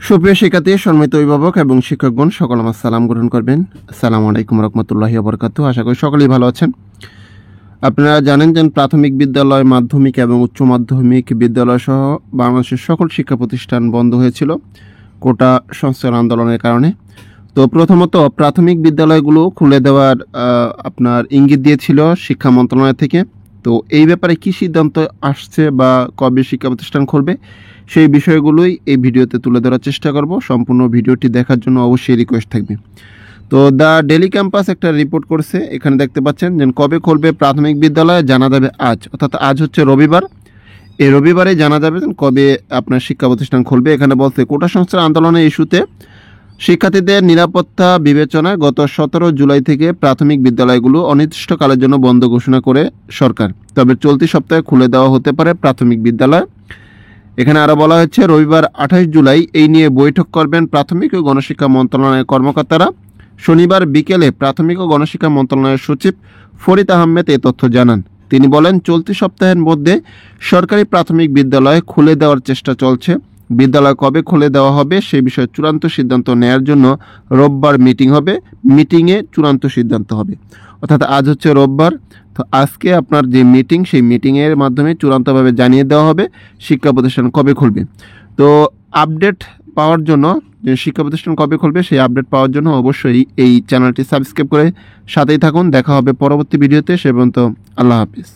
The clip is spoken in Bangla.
সুপ্রিয় শিক্ষার্থী, সম্মানিত অভিভাবক এবং শিক্ষকগণ, সকল আমার সালাম গ্রহণ করবেন। আসসালামু আলাইকুম রহমতুল্লাহি ওয়া বারাকাতুহু। আশা করি সকলেই ভালো আছেন। আপনারা জানেন যে প্রাথমিক বিদ্যালয়, মাধ্যমিক এবং উচ্চ মাধ্যমিক বিদ্যালয় সহ বাংলাদেশের সকল শিক্ষা প্রতিষ্ঠান বন্ধ হয়েছিল কোটা সংস্কার আন্দোলনের কারণে। তো প্রথমত প্রাথমিক বিদ্যালয়গুলো খুলে দেওয়ার আপনার ইঙ্গিত দিয়েছিল শিক্ষা মন্ত্রণালয় থেকে। তো এই ব্যাপারে কী সিদ্ধান্ত আসছে বা কবে শিক্ষা প্রতিষ্ঠান খুলবে সেই বিষয়গুলোই এই ভিডিওতে তুলে ধরার চেষ্টা করব। সম্পূর্ণ ভিডিওটি দেখার জন্য অবশ্যই রিকোয়েস্ট থাকবে। তো দ্য ডেলি ক্যাম্পাস একটা রিপোর্ট করছে, এখানে দেখতে পাচ্ছেন যে কবে খুলবে প্রাথমিক বিদ্যালয় জানা যাবে আজ, অর্থাৎ আজ হচ্ছে রবিবার। এই রবিবারে জানা যাবে কবে আপনার শিক্ষা প্রতিষ্ঠান খুলবে। এখানে বলছে কোটা সংস্কার আন্দোলনের ইস্যুতে শিক্ষার্থীদের নিরাপত্তা বিবেচনায় গত 17 জুলাই থেকে প্রাথমিক বিদ্যালয়গুলো অনির্দিষ্টকালের জন্য বন্ধ ঘোষণা করে সরকার। তবে চলতি সপ্তাহে খুলে দেওয়া হতে পারে প্রাথমিক বিদ্যালয়। এখানে আরও বলা হচ্ছে রবিবার 28 জুলাই এই নিয়ে বৈঠক করবেন প্রাথমিক ও গণশিক্ষা মন্ত্রণালয়ের কর্মকর্তারা। শনিবার বিকেলে প্রাথমিক ও গণশিক্ষা মন্ত্রণালয়ের সচিব ফরিদ আহমেদ এই তথ্য জানান। তিনি বলেন, চলতি সপ্তাহের মধ্যে সরকারি প্রাথমিক বিদ্যালয় খুলে দেওয়ার চেষ্টা চলছে। বিদ্যালয় কবে খুলে দেওয়া হবে সে বিষয়ে চূড়ান্ত সিদ্ধান্ত নেয়ার জন্য রোববার মিটিং হবে। মিটিংয়ে চূড়ান্ত সিদ্ধান্ত হবে, অর্থাৎ আজ হচ্ছে রোববার। তো আজকে আপনার যে মিটিং, সেই মিটিংয়ের মাধ্যমে চূড়ান্তভাবে জানিয়ে দেওয়া হবে শিক্ষা প্রতিষ্ঠান কবে খুলবে। তো আপডেট পাওয়ার জন্য, যে শিক্ষা প্রতিষ্ঠান কবে খুলবে সেই আপডেট পাওয়ার জন্য অবশ্যই এই চ্যানেলটি সাবস্ক্রাইব করে সাথেই থাকুন। দেখা হবে পরবর্তী ভিডিওতে। সে পর্যন্ত আল্লাহ হাফিজ।